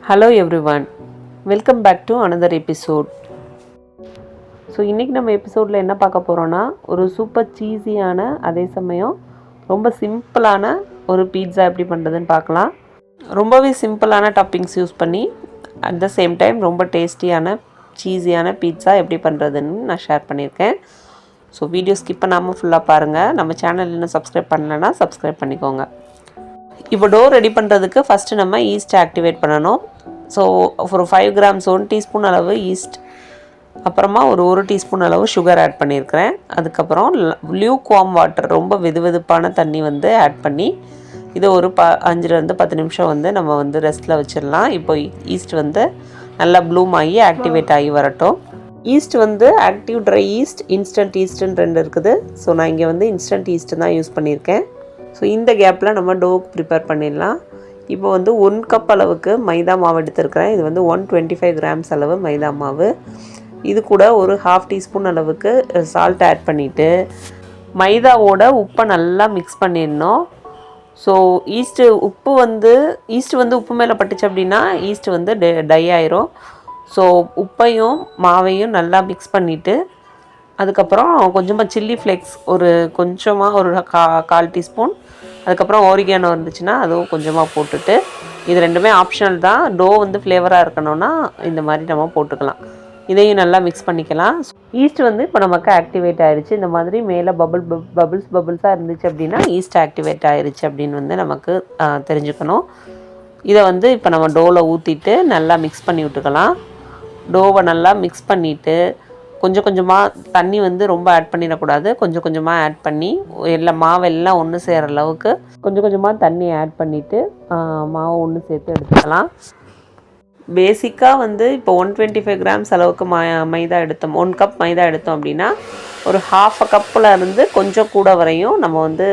Hello everyone, welcome back to another episode. So இன்றைக்கி நம்ம எபிசோடில் என்ன பார்க்க போகிறோன்னா, ஒரு சூப்பர் சீஸியான அதே சமயம் ரொம்ப சிம்பிளான ஒரு பீட்சா எப்படி பண்ணுறதுன்னு பார்க்கலாம். ரொம்பவே சிம்பிளான டாப்பிங்ஸ் யூஸ் பண்ணி அட் த சேம் டைம் ரொம்ப டேஸ்டியான சீஸியான பீட்சா எப்படி பண்ணுறதுன்னு நான் ஷேர் பண்ணியிருக்கேன். ஸோ வீடியோ ஸ்கிப் பண்ணாமல் ஃபுல்லாக பாருங்கள். நம்ம சேனல் இன்னும் சப்ஸ்கிரைப் பண்ணலைன்னா சப்ஸ்கிரைப் பண்ணிக்கோங்க. இப்போ டோ ரெடி பண்ணுறதுக்கு ஃபஸ்ட்டு நம்ம ஈஸ்ட் ஆக்டிவேட் பண்ணணும். ஸோ ஒரு 5 கிராம்ஸ் 1 டீஸ்பூன் அளவு ஈஸ்ட், அப்புறமா ஒரு டீஸ்பூன் அளவு சுகர் ஆட் பண்ணியிருக்கிறேன். அதுக்கப்புறம் லியூக் வார்ம் வாட்டர், ரொம்ப வெதுவெதுப்பான தண்ணி வந்து ஆட் பண்ணி இதை ஒரு 5லேருந்து 10 நிமிஷம் வந்து நம்ம வந்து ரெஸ்ட்டில் வச்சிடலாம். இப்போ ஈஸ்ட் வந்து நல்லா ப்ளூம் ஆகி ஆக்டிவேட் ஆகி வரட்டும். ஈஸ்ட் வந்து ஆக்டிவ் ட்ரை ஈஸ்ட், இன்ஸ்டன்ட் ஈஸ்ட்டுன்னு 2 இருக்குது. ஸோ நான் இங்கே வந்து இன்ஸ்டன்ட் ஈஸ்ட்டு தான் யூஸ் பண்ணியிருக்கேன். ஸோ இந்த கேப்பில் நம்ம டோக்கு ப்ரிப்பேர் பண்ணிடலாம். இப்போ வந்து 1 கப் அளவுக்கு மைதா மாவு எடுத்துருக்கிறேன். இது வந்து 125 கிராம்ஸ் அளவு மைதா மாவு. இது கூட ஒரு 1/2 டீஸ்பூன் அளவுக்கு சால்ட் ஆட் பண்ணிவிட்டு மைதாவோட உப்பை நல்லா மிக்ஸ் பண்ணிடணும். ஸோ ஈஸ்ட்டு வந்து உப்பு மேலே பட்டுச்சு அப்படின்னா ஈஸ்ட்டு வந்து டை ஆயிரும். ஸோ உப்பையும் மாவையும் நல்லா மிக்ஸ் பண்ணிவிட்டு அதுக்கப்புறம் கொஞ்சமாக சில்லி ஃப்ளேக்ஸ் கொஞ்சமாக ஒரு 1/4 டீஸ்பூன், அதுக்கப்புறம் ஓரிகானோ இருந்துச்சுன்னா அதுவும் கொஞ்சமாக போட்டுட்டு, இது 2மே ஆப்ஷனல் தான். டோ வந்து ஃப்ளேவராக இருக்கணும்னா இந்த மாதிரி நம்ம போட்டுக்கலாம். இதையும் நல்லா மிக்ஸ் பண்ணிக்கலாம். ஈஸ்ட் வந்து இப்போ நமக்கு ஆக்டிவேட் ஆகிடுச்சு. இந்த மாதிரி மேலே பபிள்ஸாக இருந்துச்சு அப்படின்னா ஈஸ்ட் ஆக்டிவேட் ஆகிடுச்சு அப்படின்னு வந்து நமக்கு தெரிஞ்சுக்கணும். இதை வந்து இப்போ நம்ம டோவில் ஊற்றிட்டு நல்லா மிக்ஸ் பண்ணி விட்டுக்கலாம். டோவை நல்லா மிக்ஸ் பண்ணிவிட்டு கொஞ்சம் கொஞ்சமாக தண்ணி வந்து ரொம்ப ஆட் பண்ணிடக்கூடாது. கொஞ்சம் கொஞ்சமாக ஆட் பண்ணி மாவெல்லாம் ஒன்று சேர அளவுக்கு கொஞ்சம் கொஞ்சமாக தண்ணி ஆட் பண்ணிவிட்டு மாவை ஒன்று சேர்த்து எடுத்துக்கலாம். பேசிக்காக வந்து இப்போ 125 கிராம்ஸ் அளவுக்கு மைதா எடுத்தோம், 1 கப் மைதா எடுத்தோம் அப்படின்னா ஒரு 1/2 கப்பில் இருந்து கொஞ்சம் கூட வரையும் நம்ம வந்து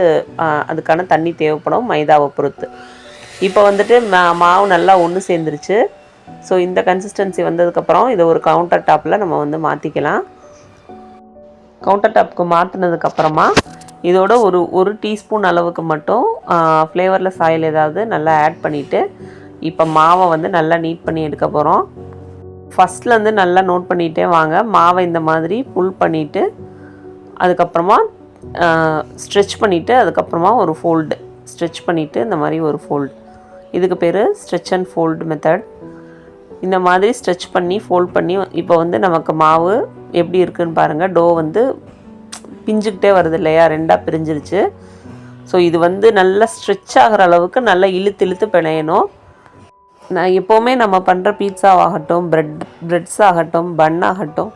அதுக்கான தண்ணி தேவைப்படும் மைதாவை பொறுத்து. இப்போ வந்துட்டு மாவு நல்லா ஒன்று சேர்ந்துருச்சு. ஸோ இந்த கன்சிஸ்டன்சி வந்ததுக்கப்புறம் இதை ஒரு கவுண்டர் டாப்பில் நம்ம வந்து மாற்றிக்கலாம். கவுண்டர் டாப்புக்கு மாற்றினதுக்கப்புறமா இதோட ஒரு டீஸ்பூன் அளவுக்கு மட்டும் ஃப்ளேவர்லெஸ் ஆயில் ஏதாவது நல்லா ஆட் பண்ணிவிட்டு இப்போ மாவை வந்து நல்லா நீட் பண்ணி எடுக்க போகிறோம். ஃபஸ்ட்லேருந்து நல்லா நோட் பண்ணிகிட்டே வாங்க. மாவை இந்த மாதிரி புல் பண்ணிவிட்டு அதுக்கப்புறமா ஸ்ட்ரெச் பண்ணிவிட்டு அதுக்கப்புறமா ஒரு ஃபோல்டு ஸ்ட்ரெச் பண்ணிவிட்டு இந்த மாதிரி ஒரு ஃபோல்டு, இதுக்கு பேர் ஸ்ட்ரெச் அண்ட் ஃபோல்டு மெத்தட். இந்த மாதிரி ஸ்ட்ரெச் பண்ணி ஃபோல்ட் பண்ணி இப்போ வந்து நமக்கு மாவு எப்படி இருக்குதுன்னு பாருங்கள். டோ வந்து பிஞ்சுக்கிட்டே வருது இல்லையா, 2ஆக பிரிஞ்சிருச்சு. ஸோ இது வந்து நல்லா ஸ்ட்ரெச் ஆகிற அளவுக்கு நல்லா இழுத்து பிணையணும். நான் எப்போவுமே நம்ம பண்ணுற பீட்சாவாகட்டும், ப்ரெட்ஸ் ஆகட்டும், பன் ஆகட்டும்,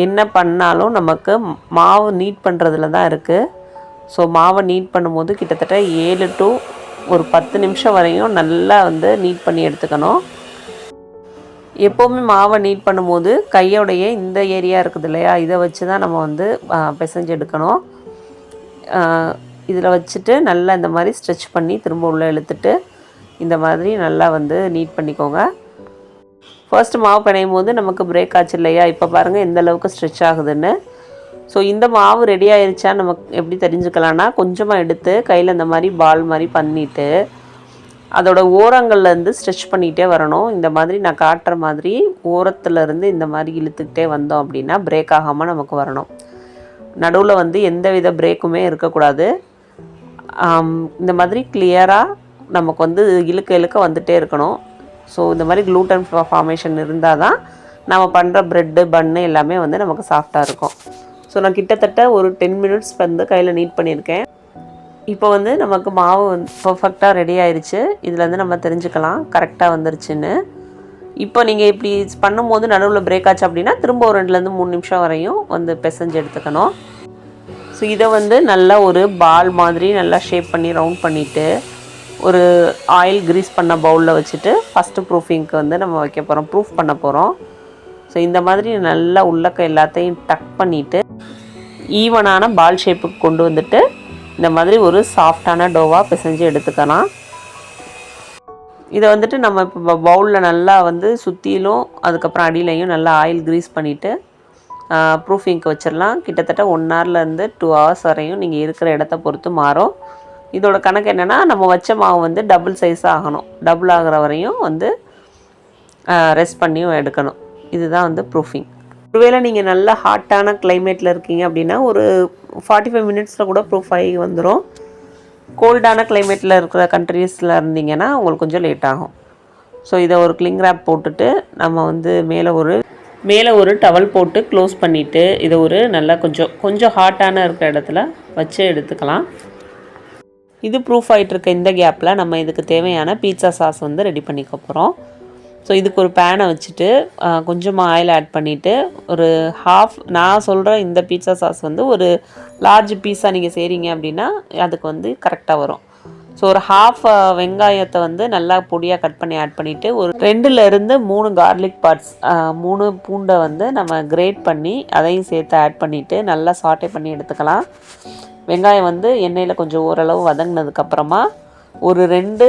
என்ன பண்ணாலும் நமக்கு மாவு நீட் பண்ணுறதுல தான் இருக்குது. ஸோ மாவை நீட் பண்ணும்போது கிட்டத்தட்ட 7 to 10 நிமிஷம் வரையும் நல்லா வந்து நீட் பண்ணி எடுத்துக்கணும். எப்போவுமே மாவை நீட் பண்ணும்போது கையோடைய இந்த ஏரியா இருக்குது இல்லையா, இதை வச்சு தான் நம்ம வந்து பிசைஞ்சு எடுக்கணும். இதில் வச்சுட்டு நல்லா இந்த மாதிரி ஸ்ட்ரெச் பண்ணி திரும்ப உள்ளே இழுத்துட்டு இந்த மாதிரி நல்லா வந்து நீட் பண்ணிக்கோங்க. ஃபர்ஸ்ட் மாவு பிணையும் போது நமக்கு பிரேக் ஆச்சு இல்லையா, இப்போ பாருங்கள் எந்த அளவுக்கு ஸ்ட்ரெச் ஆகுதுன்னு. ஸோ இந்த மாவு ரெடி ஆயிடுச்சா நமக்கு எப்படி தெரிஞ்சுக்கலான்னா, கொஞ்சமாக எடுத்து கையில் இந்த மாதிரி பால் மாதிரி பண்ணிவிட்டு அதோட ஓரங்கள்லேருந்து ஸ்ட்ரெச் பண்ணிகிட்டே வரணும். இந்த மாதிரி நான் காட்டுற மாதிரி ஓரத்துலேருந்து இந்த மாதிரி இழுத்துக்கிட்டே வந்தோம் அப்படின்னா பிரேக் ஆகாமல் நமக்கு வரணும். நடுவில் வந்து எந்த வித பிரேக்குமே இருக்கக்கூடாது. இந்த மாதிரி கிளியராக நமக்கு வந்து இழுக்க வந்துகிட்டே இருக்கணும். ஸோ இந்த மாதிரி க்ளூட்டன் ஃபார்மேஷன் இருந்தால் தான் நம்ம பண்ணுற ப்ரெட்டு பன்னு எல்லாமே வந்து நமக்கு சாஃப்டாக இருக்கும். ஸோ நான் கிட்டத்தட்ட ஒரு 10 மினிட்ஸ் வந்து கையில் நீட் பண்ணியிருக்கேன். இப்போ வந்து நமக்கு மாவு வந்து பர்ஃபெக்டாக ரெடி ஆயிடுச்சு. இதில் வந்து நம்ம தெரிஞ்சுக்கலாம் கரெக்டாக வந்துருச்சுன்னு. இப்போ நீங்கள் இப்படி பண்ணும்போது நடுவில் பிரேக் ஆச்சு அப்படின்னா திரும்ப ஒரு 2லேருந்து 3 நிமிஷம் வரையும் வந்து பிசைஞ்சு எடுத்துக்கணும். ஸோ இதை வந்து நல்லா ஒரு பால் மாதிரி நல்லா ஷேப் பண்ணி ரவுண்ட் பண்ணிவிட்டு ஒரு ஆயில் க்ரீஸ் பண்ண பவுலில் வச்சுட்டு ஃபஸ்ட்டு ப்ரூஃபிங்க்கு வந்து நம்ம வைக்க போகிறோம், ப்ரூஃப் பண்ண போகிறோம். ஸோ இந்த மாதிரி நல்லா உள்ளக்க எல்லாத்தையும் டக் பண்ணிவிட்டு ஈவனான பால் ஷேப்புக்கு கொண்டு வந்துட்டு இந்த மாதிரி ஒரு சாஃப்டான டோவாக பிசைஞ்சு எடுத்துக்கலாம். இதை வந்துட்டு நம்ம இப்போ பவுலில் நல்லா வந்து சுற்றிலும் அதுக்கப்புறம் அடியிலையும் நல்லா ஆயில் க்ரீஸ் பண்ணிவிட்டு ப்ரூஃபிங்க்கு வச்சிடலாம். கிட்டத்தட்ட 1 hourலேருந்து 2 hours வரையும் நீங்கள் இருக்கிற இடத்த பொறுத்து மாறும். இதோட கணக்கு என்னென்னா, நம்ம வச்ச மாவு வந்து டபுள் சைஸாக ஆகணும். டபுள் ஆகிற வரையும் வந்து ரெஸ்ட் பண்ணியும் எடுக்கணும். இதுதான் வந்து ப்ரூஃபிங். ஒருவேளை நீங்கள் நல்ல ஹாட்டான கிளைமேட்டில் இருக்கீங்க அப்படின்னா ஒரு 45 மினிட்ஸில் கூட ப்ரூஃப் ஆகி வந்துடும். கோல்டான கிளைமேட்டில் இருக்கிற கண்ட்ரீஸில் இருந்தீங்கன்னா உங்களுக்கு கொஞ்சம் லேட் ஆகும். ஸோ இதை ஒரு கிளிங் ரேப் போட்டுட்டு நம்ம வந்து மேலே ஒரு டவல் போட்டு க்ளோஸ் பண்ணிவிட்டு இதை ஒரு நல்லா கொஞ்சம் ஹாட்டான இருக்கிற இடத்துல வச்சு எடுத்துக்கலாம். இது ப்ரூஃப் ஆகிட்டு இருக்க இந்த கேப்பில் நம்ம இதுக்கு தேவையான பீட்சா சாஸ் வந்து ரெடி பண்ணிக்க போகிறோம். ஸோ இதுக்கு ஒரு பேனை வச்சுட்டு கொஞ்சமாக ஆயில் ஆட் பண்ணிவிட்டு ஒரு நான் சொல்கிற இந்த பீட்சா சாஸ் வந்து ஒரு லார்ஜ் பீஸாக நீங்கள் செய்கிறீங்க அப்படின்னா அதுக்கு வந்து கரெக்டாக வரும். ஸோ ஒரு வெங்காயத்தை வந்து நல்லா பொடியாக கட் பண்ணி ஆட் பண்ணிவிட்டு ஒரு 2லேருந்து 3 கார்லிக் பார்ட்ஸ் 3 பூண்டை வந்து நம்ம கிரேட் பண்ணி அதையும் சேர்த்து ஆட் பண்ணிவிட்டு நல்லா சாட்டே பண்ணி எடுத்துக்கலாம். வெங்காயம் வந்து எண்ணெயில் கொஞ்சம் ஓரளவு வதங்கினதுக்கப்புறமா ஒரு 2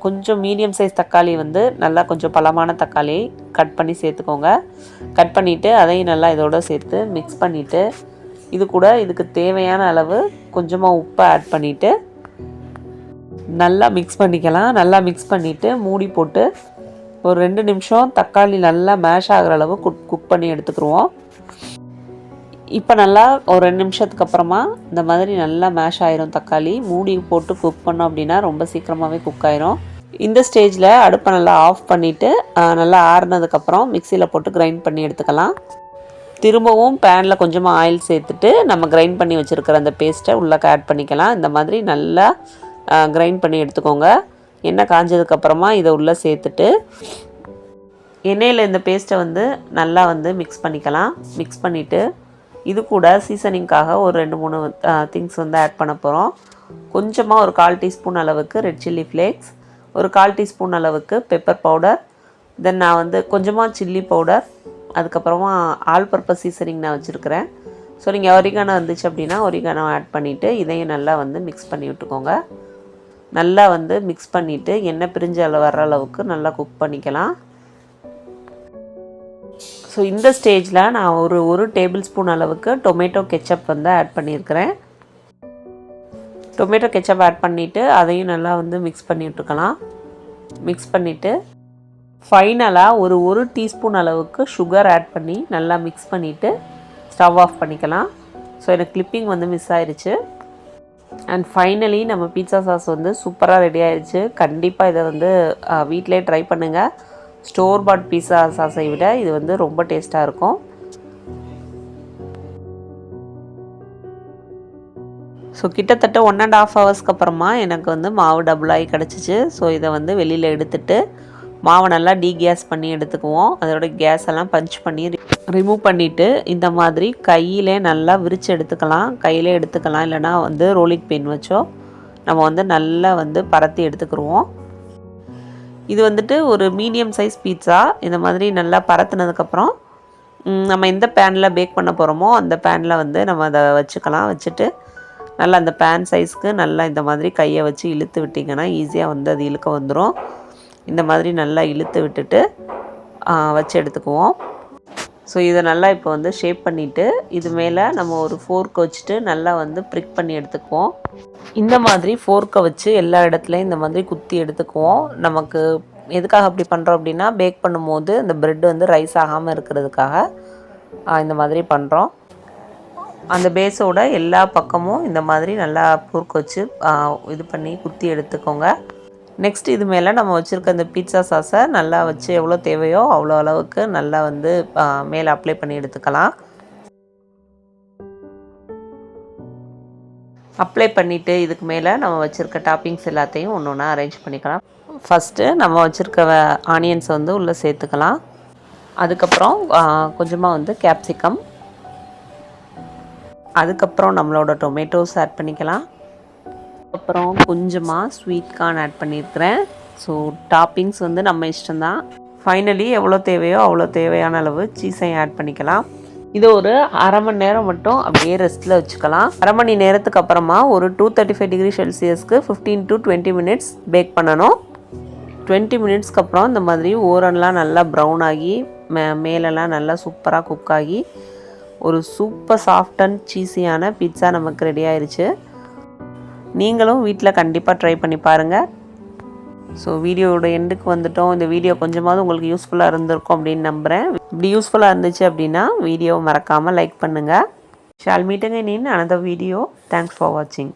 கொஞ்சம் மீடியம் சைஸ் தக்காளி வந்து நல்லா கொஞ்சம் பழமான தக்காளி கட் பண்ணி சேர்த்துக்கோங்க. கட் பண்ணிவிட்டு அதையும் நல்லா இதோடு சேர்த்து மிக்ஸ் பண்ணிவிட்டு இதுக்கு தேவையான அளவு கொஞ்சமாக உப்பை ஆட் பண்ணிவிட்டு நல்லா மிக்ஸ் பண்ணிக்கலாம். நல்லா மிக்ஸ் பண்ணிவிட்டு மூடி போட்டு ஒரு 2 நிமிஷம் தக்காளி நல்லா மேஷ் ஆகிற அளவு குக் பண்ணி எடுத்துக்கிடுவோம். இப்போ நல்லா ஒரு 2 நிமிஷத்துக்கு அப்புறமா இந்த மாதிரி நல்லா மேஷ் ஆயிரும். தக்காளி மூடி போட்டு குக் பண்ணோம் அப்படின்னா ரொம்ப சீக்கிரமாகவே குக் ஆயிரும். இந்த ஸ்டேஜில் அடுப்பை நல்லா ஆஃப் பண்ணிவிட்டு நல்லா ஆறுனதுக்கப்புறம் மிக்சியில் போட்டு கிரைண்ட் பண்ணி எடுத்துக்கலாம். திரும்பவும் பேனில் கொஞ்சமாக ஆயில் சேர்த்துட்டு நம்ம கிரைண்ட் பண்ணி வச்சுருக்கிற அந்த பேஸ்ட்டை உள்ளே ஆட் பண்ணிக்கலாம். இந்த மாதிரி நல்லா கிரைண்ட் பண்ணி எடுத்துக்கோங்க. எண்ணெய் காஞ்சதுக்கப்புறமா இதை உள்ளே சேர்த்துட்டு எண்ணெயில் இந்த பேஸ்ட்டை வந்து நல்லா வந்து மிக்ஸ் பண்ணிக்கலாம். மிக்ஸ் பண்ணிவிட்டு இது கூட சீசனிங்காக ஒரு 2-3 திங்ஸ் வந்து ஆட் பண்ண போகிறோம். கொஞ்சமாக ஒரு 1/4 டீஸ்பூன் அளவுக்கு ரெட் சில்லி ஃப்ளேக்ஸ், ஒரு 1/4 டீஸ்பூன் அளவுக்கு பெப்பர் பவுடர், தென் நான் வந்து கொஞ்சமாக சில்லி பவுடர், அதுக்கப்புறமா ஆல் பர்பஸ் சீசனிங் நான் வச்சுருக்கிறேன். ஸோ நீங்கள் ஒரிகானோ இருந்துச்சு அப்படின்னா ஒரிகானோ ஆட் பண்ணிவிட்டு இதையும் நல்லா வந்து மிக்ஸ் பண்ணி விட்டுக்கோங்க. நல்லா வந்து மிக்ஸ் பண்ணிவிட்டு எண்ணெய் பிரிஞ்சு வர்ற அளவுக்கு நல்லா குக் பண்ணிக்கலாம். ஸோ இந்த ஸ்டேஜில் நான் ஒரு டேபிள் ஸ்பூன் அளவுக்கு டொமேட்டோ கெச்சப் வந்து ஆட் பண்ணியிருக்கிறேன். டொமேட்டோ கெச்சப் ஆட் பண்ணிவிட்டு அதையும் நல்லா வந்து மிக்ஸ் பண்ணி விட்டுக்கலாம். மிக்ஸ் பண்ணிவிட்டு ஃபைனலாக ஒரு டீஸ்பூன் அளவுக்கு சுகர் ஆட் பண்ணி நல்லா மிக்ஸ் பண்ணிவிட்டு ஸ்டவ் ஆஃப் பண்ணிக்கலாம். ஸோ எனக்கு கிளிப்பிங் வந்து மிஸ் ஆயிடுச்சு. அண்ட் ஃபைனலி நம்ம பீட்சா சாஸ் வந்து சூப்பராக ரெடி ஆயிடுச்சு. கண்டிப்பாக இதை வந்து வீட்டிலே ட்ரை பண்ணுங்கள். ஸ்டோர் பாட் பீட்சா சாஸை விட இது வந்து ரொம்ப டேஸ்ட்டாக இருக்கும். ஸோ கிட்டத்தட்ட 1.5 ஹவர்ஸ்க்கு அப்புறமா எனக்கு வந்து மாவு டபுளாகி கிடச்சிச்சு. ஸோ இதை வந்து வெளியில் எடுத்துட்டு மாவை நல்லா டீகேஸ் பண்ணி எடுத்துக்குவோம். அதோட கேஸ் எல்லாம் பஞ்ச் பண்ணி ரிமூவ் பண்ணிவிட்டு இந்த மாதிரி கையிலே நல்லா விரித்து எடுத்துக்கலாம். கையிலே எடுத்துக்கலாம், இல்லைனா வந்து ரோலிங் பின் வச்சோ நம்ம வந்து நல்லா வந்து பரத்தி எடுத்துக்கிடுவோம். இது வந்துட்டு ஒரு மீடியம் சைஸ் பீட்சா. இந்த மாதிரி நல்லா பரத்துனதுக்கப்புறம் நம்ம எந்த பேனில் பேக் பண்ண போகிறோமோ அந்த பேனில் வந்து நம்ம அதை வச்சுக்கலாம். வச்சுட்டு நல்லா அந்த பேன் சைஸ்க்கு நல்லா இந்த மாதிரி கையை வச்சு இழுத்து விட்டிங்கன்னா ஈஸியாக வந்து அது இழுக்க வந்துடும். இந்த மாதிரி நல்லா இழுத்து விட்டுட்டு வச்சு எடுத்துக்குவோம். ஸோ இதை நல்லா இப்போ வந்து ஷேப் பண்ணிவிட்டு இது மேலே நம்ம ஒரு ஃபோர்க் வச்சுட்டு நல்லா வந்து ப்ரிக் பண்ணி எடுத்துக்குவோம். இந்த மாதிரி ஃபோர்க்கை வச்சு எல்லா இடத்துலையும் இந்த மாதிரி குத்தி எடுத்துக்குவோம். நமக்கு எதுக்காக அப்படி பண்ணுறோம் அப்படின்னா பேக் பண்ணும்போது இந்த ப்ரெட் வந்து ரைஸ் ஆகாமல் இருக்கிறதுக்காக இந்த மாதிரி பண்ணுறோம். அந்த பேஸோட எல்லா பக்கமும் இந்த மாதிரி நல்லா ஃபோர்க் வச்சு இது பண்ணி குத்தி எடுத்துக்கோங்க. நெக்ஸ்ட் இது மேலே நம்ம வச்சுருக்க இந்த பீட்சா சாஸை நல்லா வச்சு எவ்வளோ தேவையோ அவ்வளோ அளவுக்கு நல்லா வந்து மேலே அப்ளை பண்ணி எடுத்துக்கலாம். அப்ளை பண்ணிவிட்டு இதுக்கு மேலே நம்ம வச்சுருக்க டாப்பிங்ஸ் எல்லாத்தையும் ஒன்று ஒன்றா அரேஞ்ச் பண்ணிக்கலாம். ஃபஸ்ட்டு நம்ம வச்சுருக்க ஆனியன்ஸை வந்து உள்ளே சேர்த்துக்கலாம். அதுக்கப்புறம் கொஞ்சமாக வந்து கேப்சிகம், அதுக்கப்புறம் நம்மளோட டொமேட்டோஸ் ஆட் பண்ணிக்கலாம். அப்புறம் கொஞ்சமாக ஸ்வீட் கார்ன் ஆட் பண்ணியிருக்கிறேன். ஸோ டாப்பிங்ஸ் வந்து நம்ம இஷ்டம்தான். ஃபைனலி எவ்வளோ தேவையோ அவ்வளோ தேவையான அளவு சீஸையும் ஆட் பண்ணிக்கலாம். இது ஒரு அரை மணி நேரம் மட்டும் அப்படியே ரெஸ்ட்டில் வச்சுக்கலாம். அரை மணி நேரத்துக்கு அப்புறமா ஒரு 235 டிகிரி செல்சியஸ்க்கு 15 to 20 மினிட்ஸ் பேக் பண்ணணும். 20 மினிட்ஸ்க்கு அப்புறம் இந்த மாதிரி ஓரன்லாம் நல்லா ப்ரௌன் ஆகி மேலெல்லாம் நல்லா சூப்பராக குக் ஆகி ஒரு சூப்பர் சாஃப்ட் அண்ட் சீஸியான பீட்சா நமக்கு ரெடி ஆயிடுச்சு. நீங்களும் வீட்டில் கண்டிப்பாக ட்ரை பண்ணி பாருங்கள். ஸோ வீடியோவோட எண்டுக்கு வந்துட்டோம். இந்த வீடியோ கொஞ்சமாவது உங்களுக்கு யூஸ்ஃபுல்லாக இருந்திருக்கும் அப்படின்னு நம்புகிறேன். இப்படி யூஸ்ஃபுல்லாக இருந்துச்சு அப்படின்னா வீடியோவை மறக்காமல் லைக் பண்ணுங்கள். Shall meet again in another video. Thanks for watching.